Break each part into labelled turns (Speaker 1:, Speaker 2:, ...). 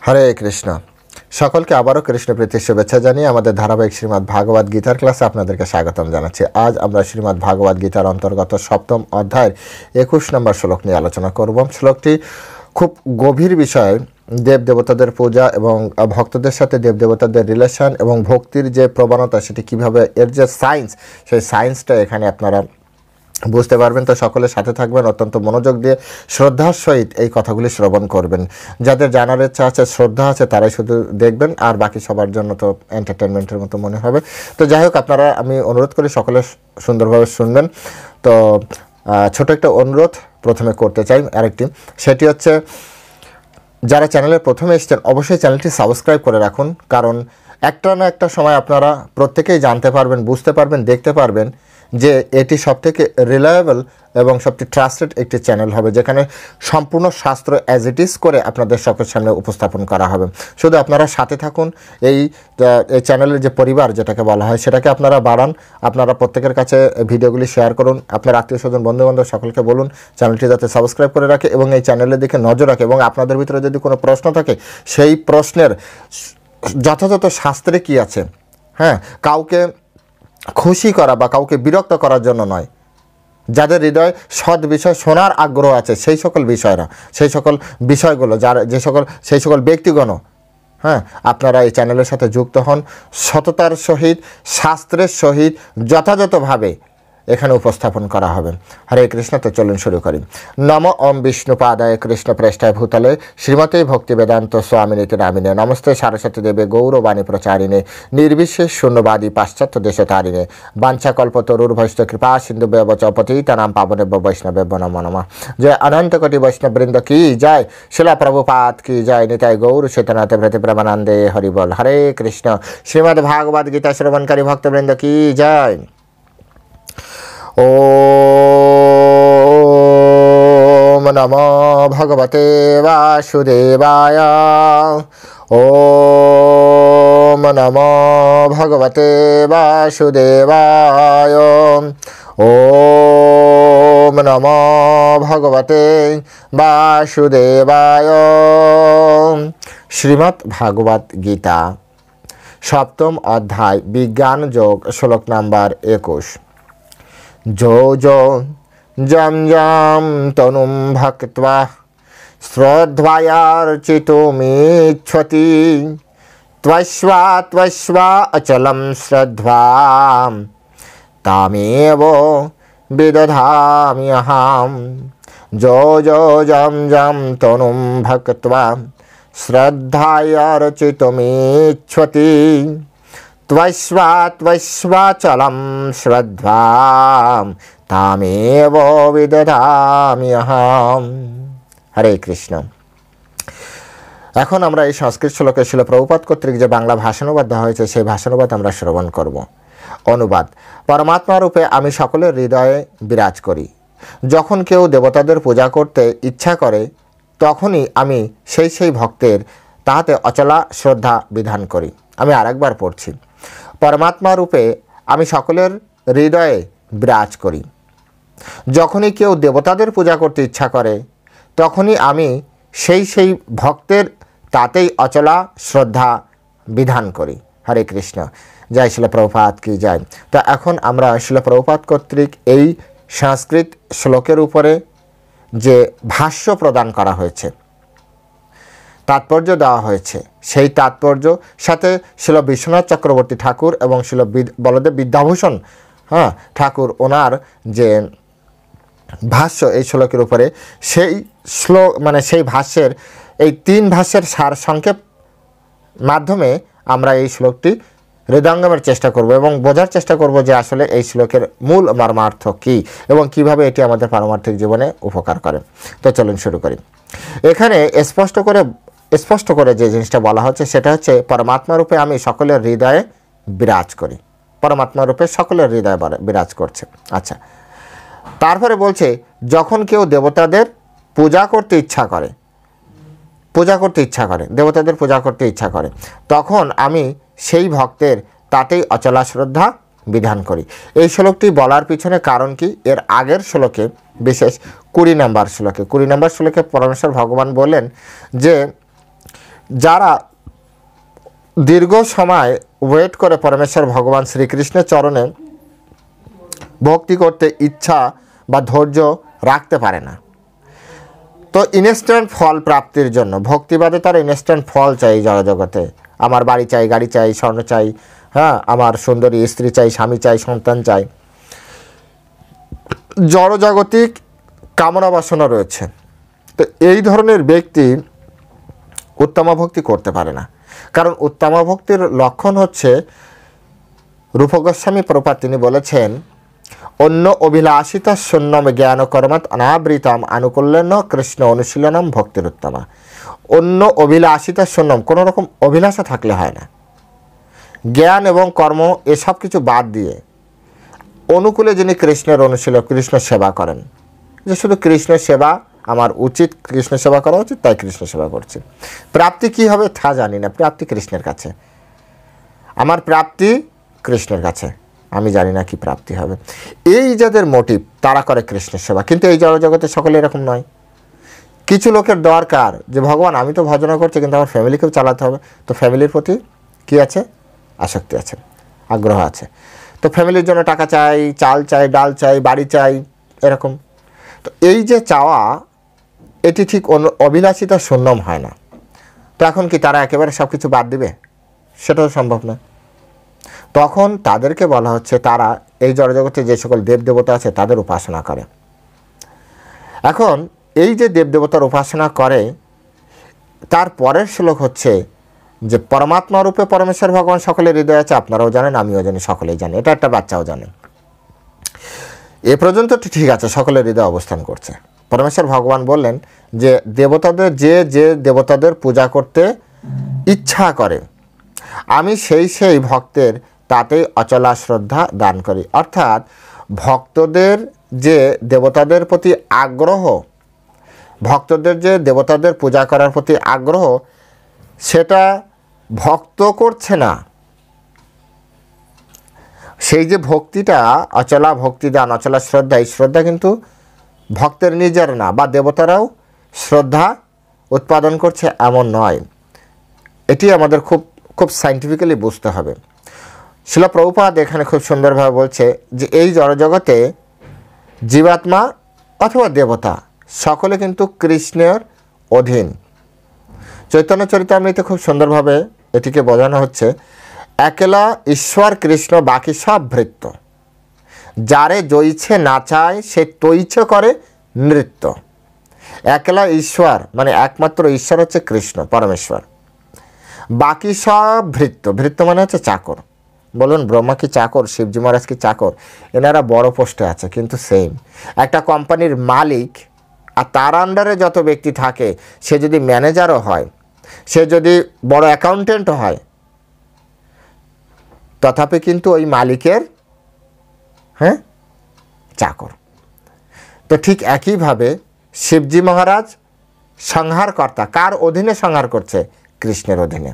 Speaker 1: হরে কৃষ্ণ। সকলকে আবারও কৃষ্ণ প্রীতির শুভেচ্ছা জানিয়ে আমাদের ধারাবাহিক শ্রীমদ্ ভাগবত গীতার ক্লাসে আপনাদেরকে স্বাগতম জানাচ্ছি। আজ আমরা শ্রীমদ্ ভাগবত গীতার অন্তর্গত সপ্তম অধ্যায়ের 21 নম্বর শ্লোক নিয়ে আলোচনা করব। শ্লোকটি খুব গভীর বিষয়, দেবদেবতাদের পূজা এবং ভক্তদের সাথে দেবদেবতাদের রিলেশন এবং ভক্তির যে প্রবণতা সেটি কীভাবে, এর যে সায়েন্স, সেই সায়েন্সটা এখানে আপনারা বুঝতে পারবেন। তো সকলের সাথে থাকবেন, অত্যন্ত মনোযোগ দিয়ে শ্রদ্ধার সহিত এই কথাগুলি শ্রবণ করবেন। যাদের জানার ইচ্ছা আছে, শ্রদ্ধা আছে, তারাই শুধু দেখবেন, আর বাকি সবার জন্য তো এন্টারটেনমেন্টের মতো মনে হবে। তো যাই হোক, আপনারা, আমি অনুরোধ করি সকলে সুন্দরভাবে শুনবেন। তো ছোট একটা অনুরোধ প্রথমে করতে চাই আরেকটি, সেটি হচ্ছে যারা চ্যানেলে প্রথমে এসেছেন অবশ্যই চ্যানেলটি সাবস্ক্রাইব করে রাখুন, কারণ একটা না একটা সময় আপনারা প্রত্যেকেই জানতে পারবেন, বুঝতে পারবেন, দেখতে পারবেন যে এটি সবথেকে রিলায়েবল এবং সবচেয়ে ট্রাস্টেড একটি চ্যানেল হবে, যেখানে সম্পূর্ণ শাস্ত্র অ্যাজ ইট ইজ করে আপনাদের সকলের সামনে উপস্থাপন করা হবে। শুধু আপনারা সাথে থাকুন, এই চ্যানেলের যে পরিবার যেটাকে বলা হয় সেটাকে আপনারা বাড়ান। আপনারা প্রত্যেকের কাছে ভিডিওগুলি শেয়ার করুন, আপনার আত্মীয় স্বজন, বন্ধুবান্ধব সকলকে বলুন চ্যানেলটি যাতে সাবস্ক্রাইব করে রাখে এবং এই চ্যানেলের দিকে নজর রাখে। এবং আপনাদের ভিতরে যদি কোনো প্রশ্ন থাকে, সেই প্রশ্নের যথাযথ শাস্ত্রে কী আছে, হ্যাঁ, কাউকে খুশি করা বা কাউকে বিরক্ত করার জন্য নয়, যাদের হৃদয় সৎ বিষয় শোনার আগ্রহ আছে সেই সকল বিষয়রা, সেই সকল বিষয়গুলো, সেই সকল ব্যক্তিগণ, হ্যাঁ, আপনারা এই চ্যানেলের সাথে যুক্ত হন, সততার সহিত, শাস্ত্রের সহিত যথাযথভাবে এখানে উপস্থাপন করা হবে। হরে কৃষ্ণ। তো চলুন শুরু করি। নম ওম বিষ্ণুপাদায় কৃষ্ণ প্রেষ্ঠায় ভূতলে শ্রীমতে ভক্তি বেদান্ত স্বামিনীতি নামিনে নমস্তে সারস্বতী দেবে গৌরবাণী প্রচারিণে নির্বিশেষ শূন্যবাদী পাশ্চাত্য দেশতারিণে বাঞ্ছাকল্পতরুর্ভৈষ্ঠ কৃপা সিন্ধু ব্যবচ পতিতানাং পাবনেভ্যো বৈষ্ণবেভ্যো নমো নমঃ। জয় অনন্ত কোটি বৈষ্ণববৃন্দ কি জয়, শিলা প্রভুপাদ কি জয়, নিতাই গৌর চৈতন্যতে প্রতি প্রেমানন্দে হরি বল। হরে কৃষ্ণ। শ্রীমদ্ ভাগবত গীতা শ্রবণকারী ভক্তবৃন্দ কি জয়। ওম নমো ভগবতে বাসুদেবায়। ওম নমো ভগবতে বাসুদেবায়। ওম নমো ভগবতে বাসুদেবায়। শ্রীমদ্ ভাগবত গীতা সপ্তম অধ্যায় বিজ্ঞান যোগ, শ্লোক নাম্বার 21। जो जो जम जम तनुम भक्त्वा श्रद्धायार्चितुमिच्छति त्वश्वा त्वश्वा अचलं श्रद्धां तामेव विदधाम्यहम्। जो जो जम जम तनुम भक्त्वा श्रद्धायार्चितुमिच्छति त्वश्वा त्वश्वाचलं श्रद्धां तामेव विदधाम्यहम्। হরে কৃষ্ণ। এখন আমরা এই সংস্কৃত শ্লোকে শিল প্রভুপাদ কর্তৃক যে বাংলা ভাষানুবাদ দেওয়া হয়েছে সেই ভাষানুবাদ আমরা শ্রবণ করব। অনুবাদ। পরমাত্মা রূপে আমি সকলের হৃদয়ে বিরাজ করি। যখন কেউ দেবতাদের পূজা করতে ইচ্ছা করে তখনই আমি সেই ভক্তের তাহাতে অচলা শ্রদ্ধা বিধান করি। আমি আরেকবার পড়ছি। পরমাত্মা রূপে আমি সকলের হৃদয়ে বিরাজ করি। যখনই কেউ দেবতাদের পূজা করতে ইচ্ছা করে তখনই আমি সেই ভক্তের তাতেই অচলা শ্রদ্ধা বিধান করি। হরে কৃষ্ণ। জয় শিল প্রভুপাদ কি জয়। তো এখন আমরা শিল প্রভুপাদ কর্তৃক এই সংস্কৃত শ্লোকের উপরে যে ভাষ্য প্রদান করা হয়েছে, তাৎপর্য দেওয়া হয়েছে, সেই তাৎপর্য সাথে শিল বিশ্বনাথ চক্রবর্তী ঠাকুর এবং শিল বলদেব বিদ্যাভূষণ ঠাকুর ওনার যে ভাষ্য এই শ্লোকের উপরে, সেই সেই ভাষ্যের এই 3 ভাষ্যের সার সংক্ষেপ মাধ্যমে আমরা এই শ্লোকটি হৃদয়ঙ্গমের চেষ্টা করব এবং বোঝার চেষ্টা করব যে আসলে এই শ্লোকের মূল মর্মার্থ কী এবং কিভাবে এটি আমাদের পারমার্থিক জীবনে উপকার করে। তো চলুন শুরু করি। এখানে স্পষ্ট করে যে জিনিসটা বলা হচ্ছে সেটা হচ্ছে পরমাত্মা রূপে আমি সকলের হৃদয়ে বিরাজ করি। পরমাত্মা রূপে সকলের হৃদয়ে বিরাজ করছে। আচ্ছা, তারপরে বলছে যখন কেউ দেবতাদের পূজা করতে ইচ্ছা করে, দেবতাদের পূজা করতে ইচ্ছা করে তখন আমি সেই ভক্তের তাতেই অচলা শ্রদ্ধা বিধান করি। এই শ্লোকটি বলার পিছনে কারণ কি, এর আগের শ্লোকে, বিশেষ 20 নম্বর শ্লোকে পরমেশ্বর ভগবান বলেন যে যারা দীর্ঘ সময় ওয়েট করে পরমেশ্বর ভগবান শ্রীকৃষ্ণের চরণে ভক্তি করতে ইচ্ছা বা ধৈর্য রাখতে পারে না, তো ইনস্ট্যান্ট ফল প্রাপ্তির জন্য ভক্তিবাদে তার ইনস্ট্যান্ট ফল চাই জড়জগতে। আমার বাড়ি চাই, গাড়ি চাই, স্বর্ণ চাই, হ্যাঁ, আমার সুন্দরী স্ত্রী চাই, স্বামী চাই, সন্তান চাই, জড়জাগতিক কামনা বাসনা রয়েছে। তো এই ধরনের ব্যক্তি উত্তম ভক্তি করতে পারে না, কারণ উত্তম ভক্তির লক্ষণ হচ্ছে, রূপ গোস্বামী প্রভুপাদ তিনি বলেছেন, অন্য অভিলাষিত শূন্যম জ্ঞান কর্মাৎ অনাবৃতম আনুকূল্যন কৃষ্ণ অনুশীলনম ভক্তির উত্তমা। অন্য অভিলাষিত শূন্যম, কোনো রকম অভিলাষা থাকলে হয় না। জ্ঞান এবং কর্ম এসব কিছু বাদ দিয়ে অনুকূলে যিনি কৃষ্ণের অনুশীলন, কৃষ্ণ সেবা করেন, যে শুধু কৃষ্ণ সেবা আমার উচিত, কৃষ্ণ সেবা করা উচিত, তাই কৃষ্ণ সেবা করছি। প্রাপ্তি কি হবে তা জানি না, প্রাপ্তি কৃষ্ণের কাছে, আমার প্রাপ্তি কৃষ্ণের কাছে, আমি জানি না কি প্রাপ্তি হবে। এই যাদের মোটিভ তারা করে কৃষ্ণের সেবা, কিন্তু এই জড়জগতে সকলে এরকম নয়। কিছু লোকের দরকার যে ভগবান আমি তো ভজনা করছি, কিন্তু আমার ফ্যামিলিকেও চালাতে হবে, তো ফ্যামিলির প্রতি কি আছে, আসক্তি আছে, আগ্রহ আছে। তো ফ্যামিলির জন্য টাকা চাই, চাল চাই, ডাল চাই, বাড়ি চাই, এরকম। তো এই যে চাওয়া, এটি ঠিক অভিলাষিতা শূন্যম হয় না। তো এখন কি তারা একেবারে সব কিছু বাদ দিবে? সেটাও সম্ভব না। তখন তাদেরকে বলা হচ্ছে তারা এই জড়জগতে যে সকল দেবদেবতা আছে তাদের উপাসনা করে। এখন এই যে দেবদেবতার উপাসনা করে, তার পরের শ্লোক হচ্ছে যে পরমাত্মা রূপে পরমেশ্বর ভগবান সকলের হৃদয় আছে, আপনারাও জানেন, আমিও জানি, সকলেই জানে, এটা একটা বাচ্চাও জানে। এ পর্যন্ত ঠিক আছে, সকলের হৃদয় অবস্থান করছে। পরমেশ্বর ভগবান বললেন যে দেবতাদের যে দেবতাদের পূজা করতে ইচ্ছা করে, আমি সেই ভক্তের তাতেই অচলা শ্রদ্ধা দান করি। অর্থাৎ ভক্তদের যে দেবতাদের প্রতি আগ্রহ, ভক্তদের যে দেবতাদের পূজা করার প্রতি আগ্রহ, সেটা ভক্ত করছে না। সেই যে ভক্তিটা, অচলা ভক্তিদান, অচলা শ্রদ্ধা, এই শ্রদ্ধা কিন্তু ভক্তের নিজের না, বা দেবতারাও শ্রদ্ধা উৎপাদন করছে এমন নয়। এটি আমাদের খুব খুব সায়েন্টিফিক্যালি বুঝতে হবে। শিলা প্রভুপাদ এখানে খুব সুন্দরভাবে বলছে যে এই জড়জগতে জীবাত্মা অথবা দেবতা সকলে কিন্তু কৃষ্ণের অধীন। চৈতন্য চরিতামৃতে খুব সুন্দরভাবে এটিকে বোঝানো হচ্ছে, একলা ঈশ্বর কৃষ্ণ, বাকি সব ভৃত্য, যারে জইছে নাচায় সে তৈছে করে নৃত্য। একলা ঈশ্বর মানে একমাত্র ঈশ্বর হচ্ছে কৃষ্ণ পরমেশ্বর, বাকি সব ভৃত্য, ভৃত্য মানে হচ্ছে চাকর। বলুন ব্রহ্মা কি চাকর, শিবজি মহারাজ কি চাকর? এনারা বড় পোস্টে আছে, কিন্তু সেম একটা কোম্পানির মালিক, আর তার আন্ডারে যত ব্যক্তি থাকে, সে যদি ম্যানেজারও হয়, সে যদি বড় অ্যাকাউন্টেন্টও হয়, তথাপি কিন্তু ওই মালিকের চাকর। তো ঠিক একইভাবে শিবজি মহারাজ সংহারকর্তা, কার অধীনে সংহার করছে? কৃষ্ণের অধীনে।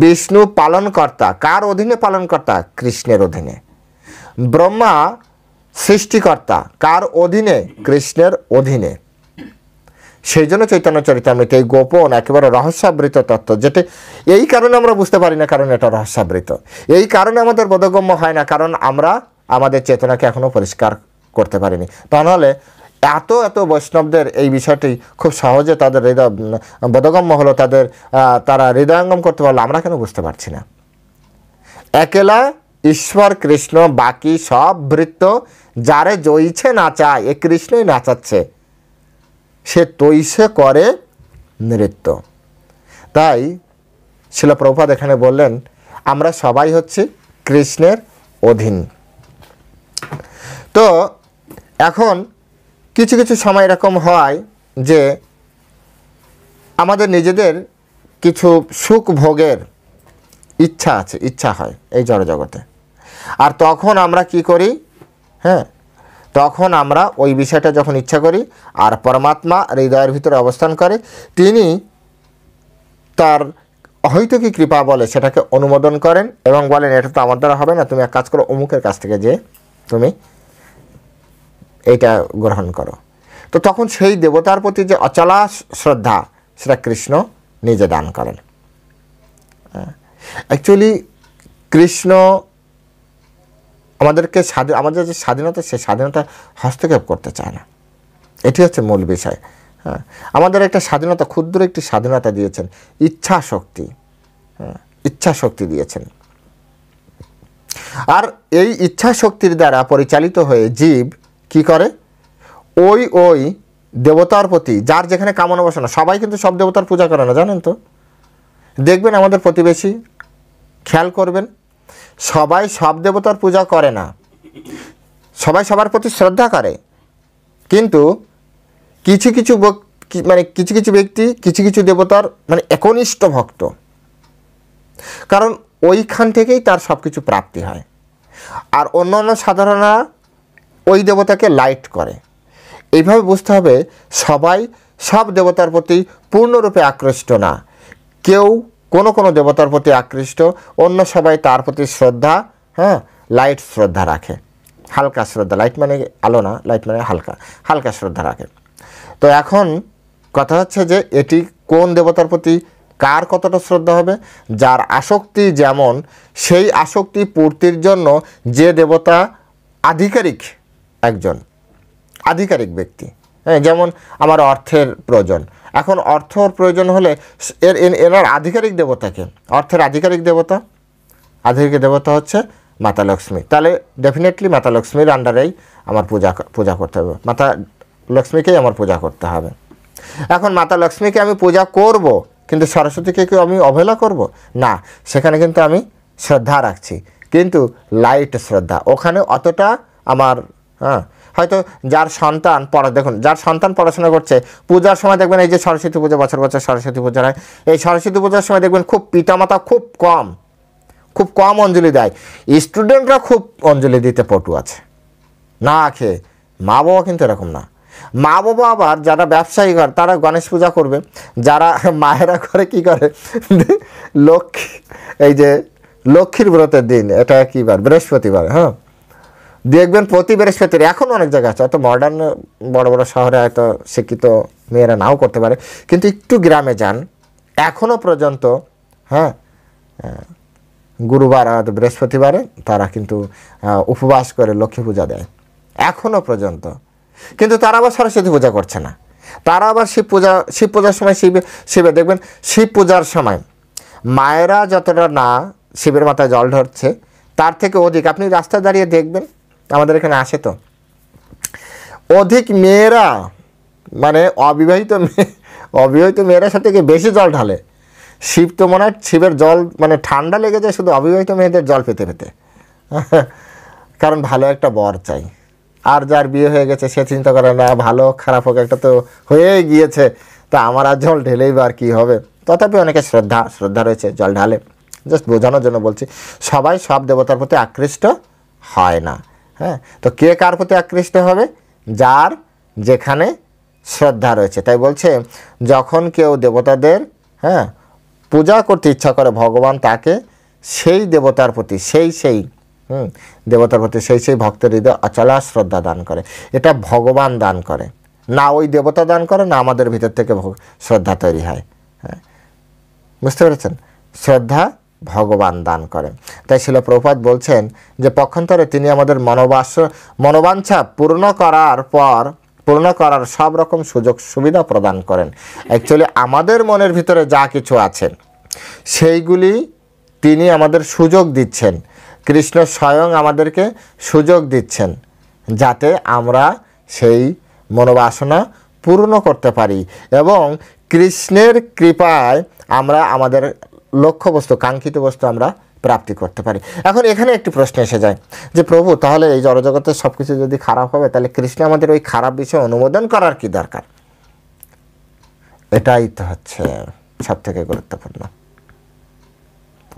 Speaker 1: বিষ্ণু পালনকর্তা, কার অধীনে পালনকর্তা? কৃষ্ণের অধীনে। ব্রহ্মা সৃষ্টিকর্তা, কার অধীনে? কৃষ্ণের অধীনে। সেই জন্য চৈতন্য চরিতামৃতে এই গোপন একেবারে রহস্যাবৃত তত্ত্ব, যেটি এই কারণে আমরা বুঝতে পারি না, কারণ এটা রহস্যাবৃত। এই কারণে আমাদের বোধগম্য হয় না, কারণ আমরা আমাদের চেতনাকে এখনও পরিষ্কার করতে পারিনি। তা নাহলে এত বৈষ্ণবদের এই বিষয়টি খুব সহজে তাদের হৃদয় বোধগম্য হলো, তারা হৃদয়ঙ্গম করতে পারলো, আমরা কেন বুঝতে পারছি না? একলা ঈশ্বর কৃষ্ণ, বাকি সব ভৃত্য, যারে জইছে নাচায়, এ কৃষ্ণই নাচাচ্ছে, সে তৈছে করে নৃত্য। তাই শিলা প্রভুপাদ এখানে বললেন আমরা সবাই হচ্ছি কৃষ্ণের অধীন। তো এখন কিছু কিছু সময় এরকম হয় যে আমাদের নিজেদের কিছু সুখ ভোগের ইচ্ছা হয় এই জড়জগতে, আর তখন আমরা কি করি? তখন আমরা ওই বিষয়টা যখন ইচ্ছা করি, আর পরমাত্মা হৃদয়ের ভিতরে অবস্থান করে, তিনি তার হয়তো কি কৃপা বলে সেটাকে অনুমোদন করেন এবং বলেন এটা তো আমার দ্বারা হবে না, তুমি এক কাজ করো, অমুকের কাছ থেকে যে তুমি এইটা গ্রহণ করো। তো তখন সেই দেবতার প্রতি যে অচলা শ্রদ্ধা, সেটা কৃষ্ণ নিজে দান করেন। অ্যাকচুয়ালি কৃষ্ণ আমাদেরকে আমাদের যে স্বাধীনতা, সেই স্বাধীনতা হস্তক্ষেপ করতে চায় না, এটি হচ্ছে মূল বিষয়। হ্যাঁ, আমাদের একটা স্বাধীনতা, ক্ষুদ্র একটি স্বাধীনতা দিয়েছেন, ইচ্ছা শক্তি, ইচ্ছা শক্তি দিয়েছেন। আর এই ইচ্ছা শক্তির দ্বারা পরিচালিত হয়ে জীব কি করে, ওই দেবতার প্রতি যার যেখানে কামনা বাসনা, সবাই কিন্তু সব দেবতার পূজা করে না, জানেন তো। দেখবেন আমাদের প্রতিবেশী, খেয়াল করবেন, সবাই সব দেবতার পূজা করে না, সবাই সবার প্রতি শ্রদ্ধা করে, কিন্তু কিছু কিছু ব্যক্তি কিছু কিছু দেবতার একনিষ্ঠ ভক্ত, কারণ ওইখান থেকেই তার সব কিছু প্রাপ্তি হয়। আর অন্য সাধারণরা ওই দেবতাকে লাইট করে। এইভাবে বুঝতে হবে সবাই সব দেবতার প্রতি পূর্ণরূপে আকৃষ্ট না, কেউ কোনো দেবতার প্রতি আকৃষ্ট, অন্য সবাই তার প্রতি শ্রদ্ধা, লাইট শ্রদ্ধা রাখে, হালকা শ্রদ্ধা। লাইট মানে আলো না, লাইট মানে হালকা শ্রদ্ধা রাখে। তো এখন কথা হচ্ছে যে এটি কোন দেবতার প্রতি কার কতটা শ্রদ্ধা হবে, যার আসক্তি যেমন, সেই আসক্তি পূর্তির জন্য যে দেবতা আধিকারিক ব্যক্তি, যেমন আমার অর্থের প্রয়োজন, এখন অর্থর প্রয়োজন হলে এনার আধিকারিক দেবতাকে, অর্থের আধিকারিক দেবতা হচ্ছে মাতা লক্ষ্মী, তাহলে ডেফিনেটলি মাতা লক্ষ্মীর আন্ডারেই আমার পূজা করতে হবে, মাতা লক্ষ্মীকেই আমার পূজা করতে হবে। এখন মাতা লক্ষ্মীকে আমি পূজা করব, কিন্তু সরস্বতীকে কি আমি অবহেলা করব না, সেখানে কিন্তু আমি শ্রদ্ধা রাখছি, কিন্তু লাইট শ্রদ্ধা, ওখানে অতটা আমার হয়তো যার সন্তান যার সন্তান পড়াশোনা করছে, পূজার সময় দেখবেন এই যে সরস্বতী পূজা, বছর সরস্বতী পূজা হয়, এই সরস্বতী পূজার সময় দেখবেন খুব পিতামাতা খুব কম অঞ্জলি দেয়, স্টুডেন্টরা খুব অঞ্জলি দিতে পটু আছে না খেয়ে। মা বাবা কিন্তু এরকম না, মা বাবা আবার যারা ব্যবসায়ী ঘর তারা গণেশ পূজা করবে, যারা মায়েরা করে কি করে, এই যে লক্ষ্মীর ব্রতের দিন, এটা কি বার, বৃহস্পতিবার, দেখবেন প্রতি বৃহস্পতির, এখন অনেক জায়গা আছে, হয়তো মডার্ন বড় বড় শহরে হয়তো শিক্ষিত মেয়েরা নাও করতে পারে, কিন্তু একটু গ্রামে যান, এখনও পর্যন্ত গুরুবার আর বৃহস্পতিবারে তারা কিন্তু উপবাস করে লক্ষ্মী পূজা দেয় এখনও পর্যন্ত, কিন্তু তারা আবার সরস্বতী পূজা করছে না, তারা আবার শিব পূজার সময় শিবে দেখবেন শিব পূজার সময় মায়েরা যতটা না শিবের মাথায় জল ধরছে, তার থেকে অধিক, আপনি রাস্তায় দাঁড়িয়ে দেখবেন, আমাদের এখানে আসে তো অধিক মেয়েরা, অবিবাহিত মেয়েরা সাথে বেশি জল ঢালে। শিব তো মনে হয় শিবের জল ঠান্ডা লেগে যায় শুধু অবিবাহিত মেয়েদের জল পেতে কারণ ভালো একটা বর চাই। আর যার বিয়ে হয়ে গেছে সে চিন্তা করে না ভালো খারাপ হোক, একটা তো হয়েই গিয়েছে, তা আমার আর জল ঢেলেই বা আর কী হবে। তথাপি অনেকে শ্রদ্ধা রয়েছে, জল ঢালে। জাস্ট বোঝানোর জন্য বলছি, সবাই সব দেবতার প্রতি আকৃষ্ট হয় না। তো কে কার প্রতি আকৃষ্ট হবে, যার যেখানে শ্রদ্ধা রয়েছে। তাই বলছে যখন কেউ দেবতাদের পূজা করতে ইচ্ছা করে, ভগবান তাকে সেই দেবতার প্রতি সেই ভক্তের হৃদয় অচলা শ্রদ্ধা দান করে। এটা ভগবান দান করে না, ওই দেবতা দান করে না, আমাদের ভিতর থেকে শ্রদ্ধা তৈরি হয়। বুঝতে পেরেছেন, শ্রদ্ধা ভগবান দান করে। তাই শিল প্রভুপাদ বলছেন যে পক্ষান্তরে তিনি আমাদের মনোবাঞ্ছা পূর্ণ করার সব রকম সুযোগ সুবিধা প্রদান করেন। অ্যাকচুয়ালি আমাদের মনের ভিতরে যা কিছু আছে সেইগুলি তিনি আমাদের সুযোগ দিচ্ছেন, কৃষ্ণ স্বয়ং আমাদেরকে সুযোগ দিচ্ছেন যাতে আমরা সেই মনোবাসনা পূর্ণ করতে পারি এবং কৃষ্ণের কৃপায় আমরা আমাদের লক্ষ্যবস্তু, কাঙ্ক্ষিত বস্তু আমরা প্রাপ্তি করতে পারি। এখন এখানে একটি প্রশ্ন এসে যায় যে প্রভু, তাহলে এই জড়জগতের সব কিছু যদি খারাপ হবে, তাহলে কৃষ্ণ আমাদের ওই খারাপ বিষয় অনুমোদন করার কি দরকার? এটাই তো হচ্ছে সব থেকে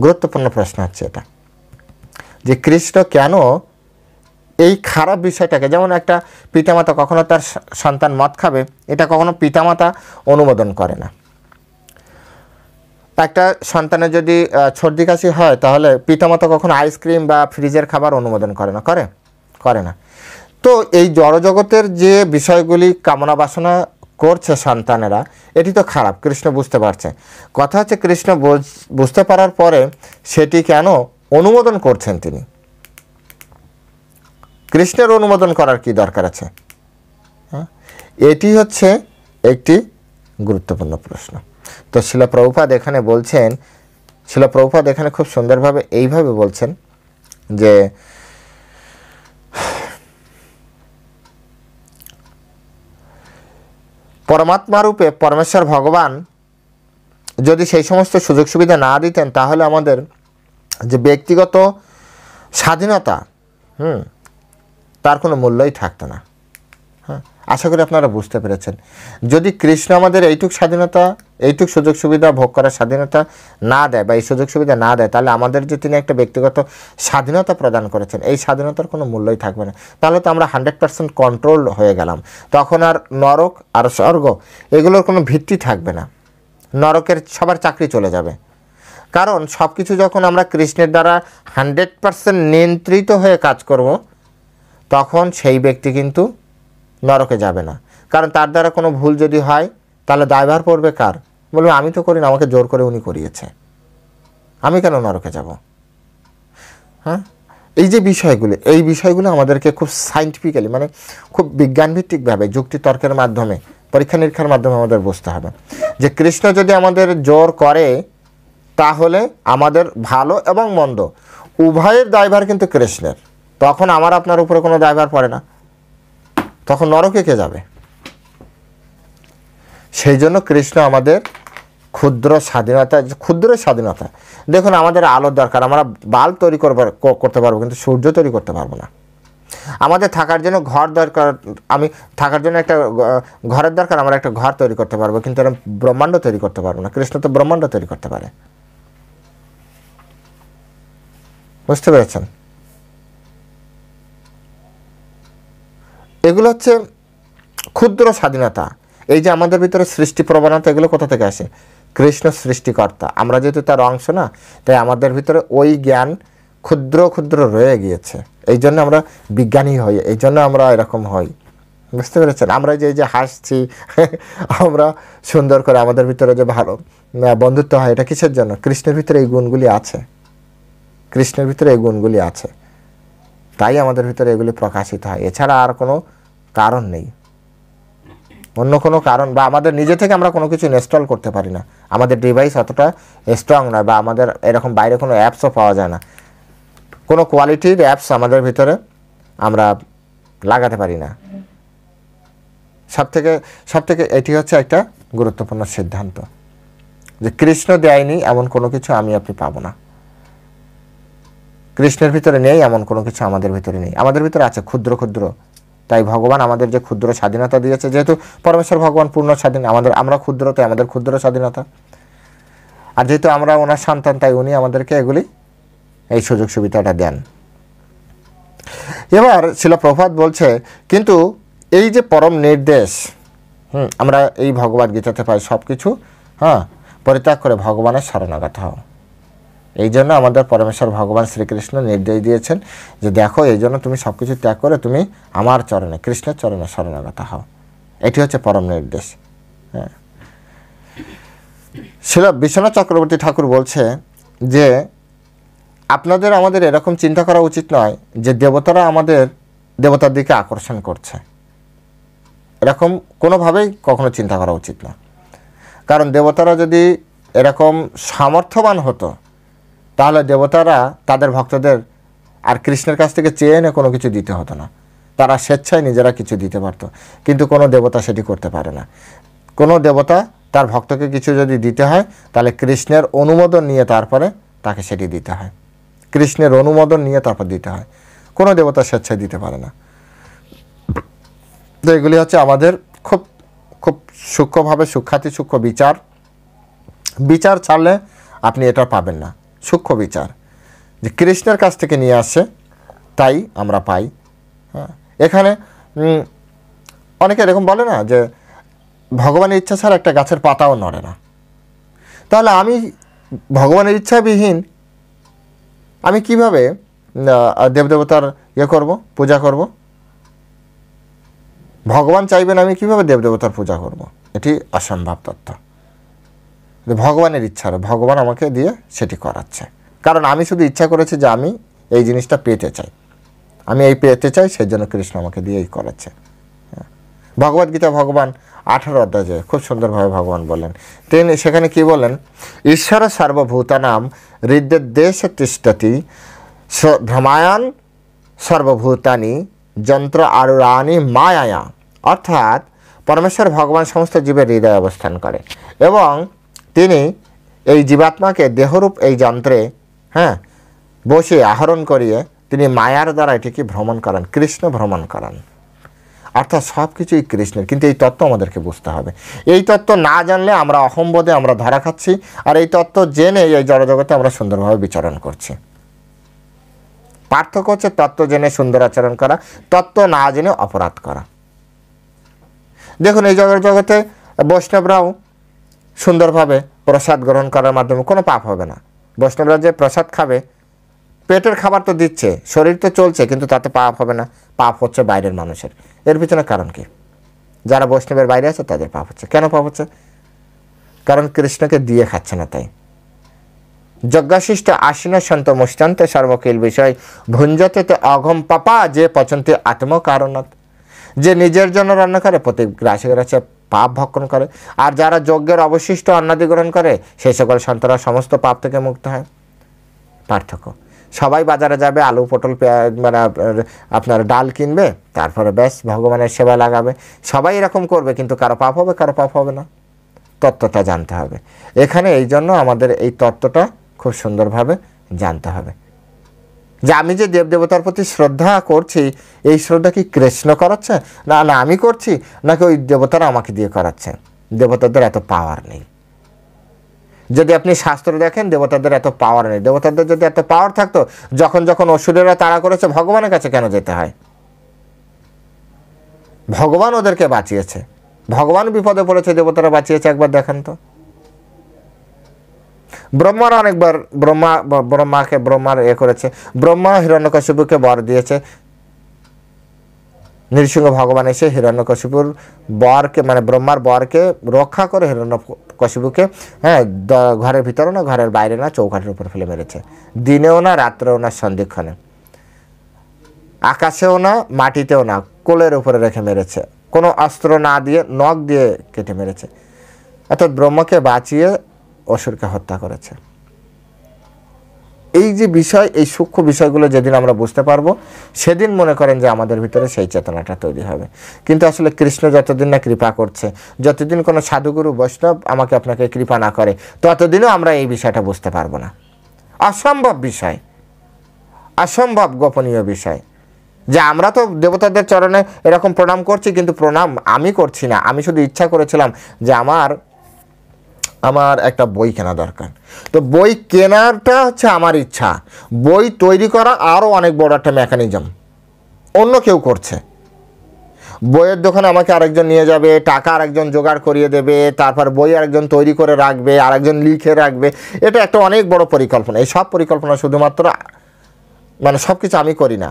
Speaker 1: গুরুত্বপূর্ণ প্রশ্ন হচ্ছে এটা, যে কৃষ্ণ কেন এই খারাপ বিষয়টাকে, যেমন একটা পিতামাতা কখনো তার সন্তান মদ খাবে, এটা কখনো পিতামাতা অনুমোদন করে না। একটা সন্তানের যদি সর্দি কাশি হয়, তাহলে পিতামাতা কখনো আইসক্রিম বা ফ্রিজের খাবার অনুমোদন করে না। তো এই জড়জগতের যে বিষয়গুলি কামনা বাসনা করছে সন্তানেরা, এটি তো খারাপ, কৃষ্ণ বুঝতে পারছে। কথা হচ্ছে কৃষ্ণ বুঝতে পারার পরে সেটি কেন অনুমোদন করছেন তিনি? কৃষ্ণের অনুমোদন করার কি দরকার আছে? হ্যাঁ, এটি হচ্ছে একটি গুরুত্বপূর্ণ প্রশ্ন। তো শিলা প্রভুপাদ এখানে বলছেন, শিলা প্রভুপাদ এখানে খুব সুন্দরভাবে এইভাবে বলছেন যে পরমাত্মা রূপে পরমেশ্বর ভগবান যদি সেই সমস্ত সুযোগ সুবিধা না দিতেন, তাহলে আমাদের যে ব্যক্তিগত স্বাধীনতা তার কোনো মূল্যই থাকতো না। হ্যাঁ, আশা করি আপনারা বুঝতে পেরেছেন। যদি কৃষ্ণ আমাদের এইটুক স্বাধীনতা, এইটুক সুযোগ সুবিধা ভোগ করার স্বাধীনতা না দেয় বা এই সুযোগ সুবিধা না দেয়, তাহলে আমাদের যে তিনি একটা ব্যক্তিগত স্বাধীনতা প্রদান করেছেন, এই স্বাধীনতার কোনো মূল্যই থাকবে না। তাহলে তো আমরা 100% কন্ট্রোল হয়ে গেলাম। তখন আর নরক আর স্বর্গ এগুলোর কোনো ভিত্তি থাকবে না। নরকের সবার চাকরি চলে যাবে। কারণ সব কিছু যখন আমরা কৃষ্ণের দ্বারা 100% নিয়ন্ত্রিত হয়ে কাজ করব, তখন সেই ব্যক্তি কিন্তু নরকে যাবে না। কারণ তার দ্বারা কোনো ভুল যদি হয়, তাহলে দায়ভার পড়বে কার? বলবে আমি তো করি না, আমাকে জোর করে উনি করিয়েছে, আমি কেন নরকে যাব? হ্যাঁ, এই যে বিষয়গুলো, এই বিষয়গুলো আমাদেরকে খুব সায়েন্টিফিক্যালি, মানে খুব বিজ্ঞানভিত্তিকভাবে যুক্তি তর্কের মাধ্যমে, পরীক্ষা নিরীক্ষার মাধ্যমে আমাদের বুঝতে হবে যে কৃষ্ণ যদি আমাদের জোর করে, তাহলে আমাদের ভালো এবং মন্দ উভয়ের দায়ভার কিন্তু কৃষ্ণের। তখন আমার আপনার উপরে কোনো দায়ভার পড়ে না, তখন নরকে কে যাবে? সেই জন্য কৃষ্ণ আমাদের ক্ষুদ্র স্বাধীনতা। দেখুন, আমাদের আলোর দরকার, আমরা বাল্ব তৈরি করতে পারবো, কিন্তু সূর্য তৈরি করতে পারবো না। আমাদের থাকার জন্য ঘর দরকার, আমি থাকার জন্য একটা ঘরের দরকার, আমরা একটা ঘর তৈরি করতে পারবো, কিন্তু এরকম ব্রহ্মাণ্ড তৈরি করতে পারবো না। কৃষ্ণ তো ব্রহ্মাণ্ড তৈরি করতে পারে। বুঝতে পেরেছেন? এগুলো হচ্ছে ক্ষুদ্র স্বাধীনতা। এই যে আমাদের ভিতরে সৃষ্টি প্রবণতা, এগুলো কোথা থেকে আসে? কৃষ্ণ সৃষ্টিকর্তা, আমরা যেহেতু তার অংশ না, তাই আমাদের ভিতরে ওই জ্ঞান ক্ষুদ্র ক্ষুদ্র রয়ে গিয়েছে। এই জন্য আমরা বিজ্ঞানী হই, এই জন্য আমরা এরকম হই। বুঝতে পেরেছেন? আমরা যে হাসছি, আমরা সুন্দর করে, আমাদের ভিতরে যে ভালো বন্ধুত্ব হয়, এটা কিসের জন্য? কৃষ্ণের ভিতরে এই গুণগুলি আছে, কৃষ্ণের ভিতরে এই গুণগুলি আছে, তাই আমাদের ভিতরে এগুলি প্রকাশিত হয়। এছাড়া আর কোনো কারণ নেই, অন্য কোনো কারণ, বা আমাদের নিজে থেকে আমরা কোনো কিছু ইনস্টল করতে পারি না। আমাদের ডিভাইস অতটা স্ট্রং নয়, বা আমাদের এরকম বাইরে কোনো অ্যাপসও পাওয়া যায় না, কোনো কোয়ালিটির অ্যাপস আমাদের ভিতরে আমরা লাগাতে পারি না। সব থেকে এটি হচ্ছে একটা গুরুত্বপূর্ণ সিদ্ধান্ত যে কৃষ্ণ দেয়নি এমন কোনো কিছু আমি আপনি পাবো না। কৃষ্ণের ভিতরে নেই এমন কোনো কিছু আমাদের ভিতরে নেই। আমাদের ভিতরে আছে ক্ষুদ্র ক্ষুদ্র। তাই ভগবান আমাদের যে ক্ষুদ্র স্বাধীনতা দিয়েছে, যেহেতু পরমেশ্বর ভগবান পূর্ণ স্বাধীন, আমরা ক্ষুদ্র, তাই আমাদের ক্ষুদ্র স্বাধীনতা। আর যেহেতু আমরা ওনার সন্তান, তাই উনি আমাদেরকে এগুলি, এই সুযোগ সুবিধাটা দেন। এবার শিলা প্রভুপাদ বলছে, কিন্তু এই যে পরম নির্দেশ আমরা এই ভগবদ গীতাতে পাই, সব কিছু পরিত্যাগ করে ভগবানের শরণাগত হও। এই জন্য আমাদের পরমেশ্বর ভগবান শ্রীকৃষ্ণ নির্দেশ দিয়েছেন যে দেখো, এই জন্য তুমি সব কিছু ত্যাগ করে তুমি আমার চরণে, কৃষ্ণের চরণে শরণাগত হও। এটি হচ্ছে পরম নির্দেশ। হ্যাঁ, শিলা বিশ্বনাথ চক্রবর্তী ঠাকুর বলছে যে আপনাদের আমাদের এরকম চিন্তা করা উচিত নয় যে দেবতারা আমাদের দেবতার দিকে আকর্ষণ করছে, এরকম কোনোভাবেই কখনো চিন্তা করা উচিত না। কারণ দেবতারা যদি এরকম সামর্থ্যবান হতো, তাহলে দেবতারা তাদের ভক্তদের আর কৃষ্ণের কাছ থেকে চেয়ে এনে কোনো কিছু দিতে হতো না, তারা স্বেচ্ছায় নিজেরা কিছু দিতে পারতো। কিন্তু কোনো দেবতা সেটি করতে পারে না। কোনো দেবতা তার ভক্তকে কিছু যদি দিতে হয়, তাহলে কৃষ্ণের অনুমোদন নিয়ে তারপরে তাকে সেটি দিতে হয়, কৃষ্ণের অনুমোদন নিয়ে তারপর দিতে হয়। কোনো দেবতা স্বেচ্ছায় দিতে পারে না। তো এগুলি হচ্ছে আমাদের খুব খুব সূক্ষ্মভাবে, সূক্ষ্ম বিচার ছাড়লে আপনি এটা পাবেন না। সূক্ষ্ম বিচার যে কৃষ্ণের কাছ থেকে নিয়ে আসে, তাই আমরা পাই। হ্যাঁ, এখানে অনেকে এরকম বলে না যে ভগবানের ইচ্ছা ছাড়া একটা গাছের পাতাও নড়ে না। তাহলে আমি ভগবানের ইচ্ছাবিহীন আমি কিভাবে দেবদেবতার করব, পূজা করব? ভগবান চাইবেন আমি কীভাবে দেবদেবতার পূজা করব, এটি অসম্ভব তত্ত্ব। ভগবানের ইচ্ছা, ভগবান আমাকে দিয়ে সেটি করাচ্ছে, কারণ আমি শুধু ইচ্ছা করেছি যে আমি এই জিনিসটা পেতে চাই, আমি এই পেতে চাই, সেই জন্য কৃষ্ণ আমাকে দিয়ে এই করাচ্ছে। ভগবদ্গীতা ভগবান 18 অধ্যায়ে খুব সুন্দরভাবে ভগবান বলেন, তিনি সেখানে কি বলেন, ঈশ্বর সর্বভূতানাম হৃদ্যদেশে তিষ্ঠতি ভ্রমায়ান সর্বভূতানি যন্ত্র আরুরানি মায়ায়া। অর্থাৎ পরমেশ্বর ভগবান সমস্ত জীবের হৃদয়ে অবস্থান করে এবং তিনি এই জীবাত্মাকে দেহরূপ এই যন্ত্রে বসিয়ে আহরণ করিয়ে তিনি মায়ার দ্বারা এটিকে ভ্রমণ করান, কৃষ্ণ ভ্রমণ করান। অর্থাৎ সব কিছুই কৃষ্ণের, কিন্তু এই তত্ত্ব আমাদেরকে বুঝতে হবে। এই তত্ত্ব না জানলে আমরা অহম্বোধে আমরা ধরা খাচ্ছি, আর এই তত্ত্ব জেনে এই জড়জগতে আমরা সুন্দরভাবে বিচরণ করছি। পার্থক্য হচ্ছে তত্ত্ব জেনে সুন্দর আচরণ করা, তত্ত্ব না জেনে অপরাধ করা। দেখুন এই জগতে বৈষ্ণবরাও সুন্দরভাবে প্রসাদ গ্রহণ করার মাধ্যমে কোনো পাপ হবে না। বৈষ্ণবরা যে প্রসাদ খাবে, পেটের খাবার তো দিচ্ছে, শরীর তো চলছে, কিন্তু তাতে পাপ হবে না। পাপ হচ্ছে বাইরের মানুষের। এর পিছনে কারণ কি? যারা বৈষ্ণবের বাইরে আছে তাদের পাপ হচ্ছে। কেন পাপ হচ্ছে? কারণ কৃষ্ণকে দিয়ে খাচ্ছে না। তাই যজ্ঞাশিষ্ট আশিন সন্ত মুষ্টান্তে সর্বকিল বিষয় ভুঞ্জতে তো অঘম পাপা যে পচন্তে আত্মকারণত। যে নিজের জন্য রান্না করে প্রতি গ্রাসে গ্রাসে পাপ ভক্ষণ করে, আর যারা যজ্ঞের অবশিষ্ট অন্নাদি গ্রহণ করে সেই সকল সন্তরা সমস্ত পাপ থেকে মুক্ত হয়। পার্থক্য, সবাই বাজারে যাবে, আলু পটল পেঁয়াজ মানে আপনার ডাল কিনবে, তারপরে ব্যাস ভগবানের সেবা লাগাবে। সবাই এরকম করবে, কিন্তু কারো পাপ হবে, কারো পাপ হবে না। তত্ত্বটা জানতে হবে। এখানে এই জন্য আমাদের এই তত্ত্বটা খুব সুন্দরভাবে জানতে হবে যে আমি যে দেবদেবতার প্রতি শ্রদ্ধা করছি, এই শ্রদ্ধা কি কৃষ্ণ করাচ্ছে না না আমি করছি, নাকি ওই দেবতারা আমাকে দিয়ে করাচ্ছে? দেবতাদের এত পাওয়ার নেই। যদি আপনি শাস্ত্র দেখেন, দেবতাদের এত পাওয়ার নেই। দেবতাদের যদি এত পাওয়ার থাকতো, যখন যখন অসুরেরা তাড়া করেছে, ভগবানের কাছে কেন যেতে হয়? ভগবান ওদেরকে বাঁচিয়েছে। ভগবান বিপদে পড়েছে, দেবতারা বাঁচিয়েছে। একবার দেখেন তো। ব্রহ্মার অনেকবার ব্রহ্মার করেছে। ব্রহ্মা হিরণ্যকশিপুকে বর দিয়েছে। নৃসিংহ ভগবান এসে হিরণ্যকশিপুর বরকে মানে ব্রহ্মার বরকে রক্ষা করে হিরণ্যকশিপুকে ঘরের ভিতরেও না, ঘরের বাইরে না, চৌকাঠের উপর ফেলে মেরেছে। দিনেও না, রাত্রেও না, সন্ধিক্ষণে। আকাশেও না, মাটিতেও না, কোলের উপরে রেখে মেরেছে। কোনো অস্ত্র না দিয়ে নখ দিয়ে কেটে মেরেছে। অর্থাৎ ব্রহ্মাকে বাঁচিয়ে অসুরকে হত্যা করেছে। এই যে বিষয়, এই সূক্ষ্ম বিষয়গুলো যেদিন আমরা বুঝতে পারবো, সেদিন মনে করেন যে আমাদের ভিতরে সেই চেতনাটা তৈরি হবে। কিন্তু আসলে কৃষ্ণ যতদিন না কৃপা করছে, যতদিন কোনো সাধুগুরু বৈষ্ণব আমাকে আপনাকে কৃপা না করে, ততদিনও আমরা এই বিষয়টা বুঝতে পারবো না। অসম্ভব বিষয়, অসম্ভব গোপনীয় বিষয়। যে আমরা তো দেবতাদের চরণে এরকম প্রণাম করছি, কিন্তু প্রণাম আমি করছি না। আমি শুধু ইচ্ছা করেছিলাম যে আমার একটা বই কেনা দরকার। তো বই কেনাটা হচ্ছে আমার ইচ্ছা। বই তৈরি করা আরও অনেক বড় একটা মেকানিজম, অন্য কেউ করছে। বইয়ের দোকানে আমাকে আরেকজন নিয়ে যাবে, টাকা আরেকজন জোগাড় করিয়ে দেবে, তারপর বই আরেকজন তৈরি করে রাখবে, আরেকজন লিখে রাখবে। এটা একটা অনেক বড় পরিকল্পনা। এই সব পরিকল্পনা শুধুমাত্র মানে সব কিছু আমি করি না,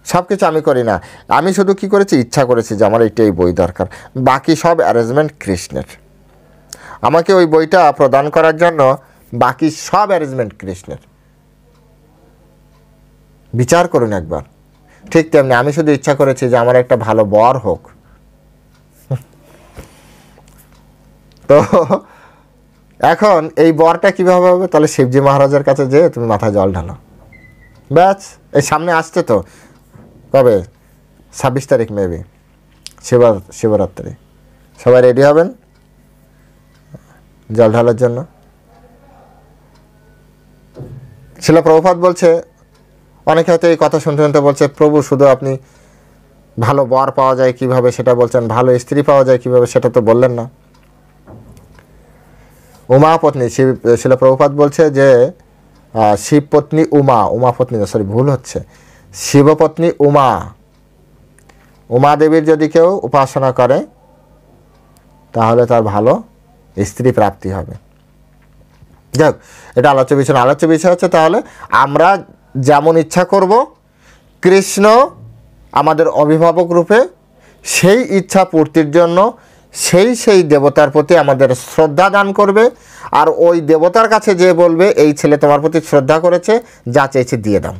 Speaker 1: সব কিছু আমি করি না। আমি শুধু কি করেছি, ইচ্ছা করেছি যে আমার এইটাই বই দরকার। বাকি সব অ্যারেঞ্জমেন্ট কৃষ্ণের। আমাকে ওই বইটা প্রদান করার জন্য বাকি সব অ্যারেঞ্জমেন্ট কৃষ্ণের। বিচার করুন একবার। ঠিক তেমনি আমি শুধু ইচ্ছা করেছি যে আমার একটা ভালো বর হোক। তো এখন এই বরটা কীভাবে হবে? তাহলে শিবজি মহারাজের কাছে যেয়ে তুমি মাথায় জল ঢালো, ব্যাস। এই সামনে আসছে তো, কবে? 26 তারিখ মেবি, শিবরাত্রি। সবাই রেডি হবেন জল ঢালার জন্য। শিল প্রভুপাদ বলছে, অনেকে হয়তো এই কথা শুনতে শুনতে বলছে, প্রভু শুধু আপনি ভালো বর পাওয়া যায় কিভাবে সেটা বলছেন, ভালো স্ত্রী পাওয়া যায় কিভাবে সেটা তো বললেন না। উমাপত্নী, শিল প্রভুপাদ বলছে যে শিবপত্নী উমাপত্নী সরি ভুল হচ্ছে, শিবপত্নী উমা দেবীর যদি কেউ উপাসনা করে তাহলে তার ভালো স্ত্রী প্রাপ্তি হবে। যাক, এটা আলোচ্য বিষয়। আলোচ্য বিষয় হচ্ছে তাহলে আমরা যেমন ইচ্ছা করব, কৃষ্ণ আমাদের অভিভাবক রূপে সেই ইচ্ছা পূর্তির জন্য সেই দেবতার প্রতি আমাদের শ্রদ্ধা দান করবে। আর ওই দেবতার কাছে যে বলবে এই ছেলে তোমার প্রতি শ্রদ্ধা করেছে, যা চেয়েছে দিয়ে দাও।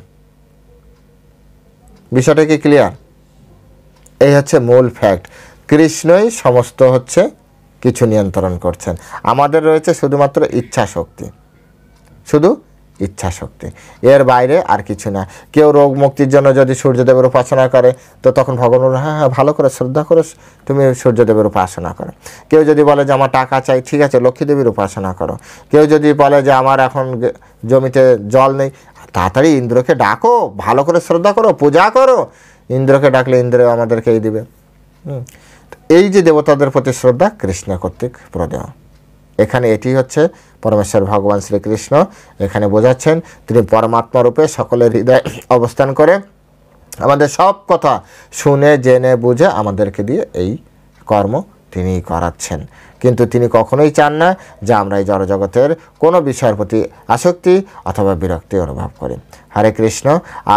Speaker 1: বিষয়টা কি ক্লিয়ার? এই হচ্ছে মূল ফ্যাক্ট। কৃষ্ণই সমস্ত হচ্ছে কিছু নিয়ন্ত্রণ করছেন। আমাদের রয়েছে শুধুমাত্র ইচ্ছা শক্তি, শুধু ইচ্ছা শক্তি, এর বাইরে আর কিছু না। কেউ রোগ মুক্তির জন্য যদি সূর্যদেবের উপাসনা করে, তো তখন ভগবান বলে হ্যাঁ হ্যাঁ ভালো করে শ্রদ্ধা করো, তুমি সূর্যদেবের উপাসনা করো। কেউ যদি বলে যে আমার টাকা চাই, ঠিক আছে লক্ষ্মীদেবীর উপাসনা করো। কেউ যদি বলে যে আমার এখন জমিতে জল নেই, তাড়াতাড়ি ইন্দ্রকে ডাকো, ভালো করে শ্রদ্ধা করো, পূজা করো। ইন্দ্রকে ডাকলে ইন্দ্র আমাদেরকেই দিবে। এই যে দেবতাদের প্রতি শ্রদ্ধা কৃষ্ণ কর্তৃক প্রদেয়। এখানে এটি হচ্ছে পরমেশ্বর ভগবান শ্রীকৃষ্ণ এখানে বোঝাচ্ছেন। তিনি পরমাত্মা রূপে সকলের হৃদয়ে অবস্থান করে আমাদের সব কথা শুনে জেনে বুঝে আমাদেরকে দিয়ে এই কর্ম তিনি করাচ্ছেন। কিন্তু তিনি কখনোই চান না যে আমরা এই জড়জগতের কোনো বিষয়ের প্রতি আসক্তি অথবা বিরক্তি অনুভব করি। হরে কৃষ্ণ।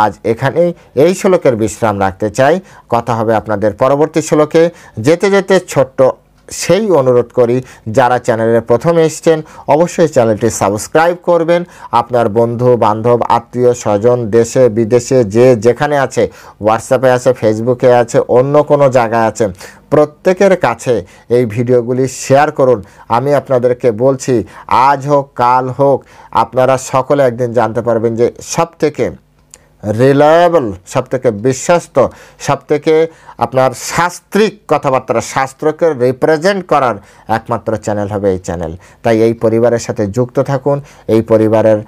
Speaker 1: আজ এখানেই এই শ্লোকের বিশ্রাম রাখতে চাই। কথা হবে আপনাদের পরবর্তী শ্লোকে। যেতে যেতে ছোট্ট সেই অনুরোধ করি, যারা চ্যানেলে প্রথমে এসেছেন অবশ্যই চ্যানেলটি সাবস্ক্রাইব করবেন। আপনার বন্ধু বান্ধব আত্মীয় স্বজন দেশে বিদেশে যে যেখানে আছে, হোয়াটসঅ্যাপে আছে, ফেসবুকে আছে, অন্য কোনো জায়গায় আছে, প্রত্যেকের কাছে এই ভিডিওগুলি শেয়ার করুন। আমি আপনাদেরকে বলছি, আজ হোক কাল হোক, আপনারা সকলে একদিন জানতে পারবেন যে সবথেকে রিলায়েবল, সবথেকে বিশ্বস্ত, সবথেকে আপনার শাস্ত্রিক কথাবার্তা, শাস্ত্রকে রিপ্রেজেন্ট করার একমাত্র চ্যানেল হবে এই চ্যানেল। তাই এই পরিবারের সাথে যুক্ত থাকুন। এই পরিবারের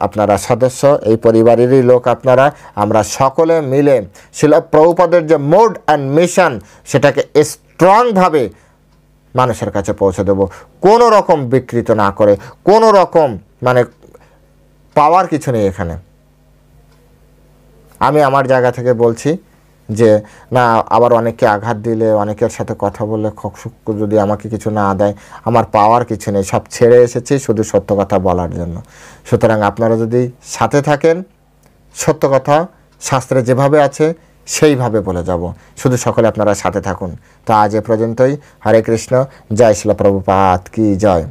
Speaker 1: আপনারা সদস্য, এই পরিবারেরই লোক আপনারা। আমরা সকলে মিলে শিলা প্রভুপাদের যে মোড অ্যান্ড মিশন, সেটাকে স্ট্রংভাবে মানুষের কাছে পৌঁছে দেব, কোনো রকম বিকৃত না করে। কোনো রকম মানে পাওয়ার কিছু নেই এখানে। আমি আমার জায়গা থেকে বলছি যে না, আবার অনেককে আঘাত দিলে, অনেকের সাথে কথা বললে যদি আমাকে কিছু না দেয়, আমার পাওয়ার কিছু নেই। সব ছেড়ে এসেছি শুধু সত্য কথা বলার জন্য। সুতরাং আপনারা যদি সাথে থাকেন, সত্য কথা শাস্ত্রে যেভাবে আছে সেইভাবে বলে যাব। শুধু সকলে আপনারা সাথে থাকুন। তো আজ এ পর্যন্তই। হরে কৃষ্ণ। জয় শিলা প্রভুপাদ কি জয়।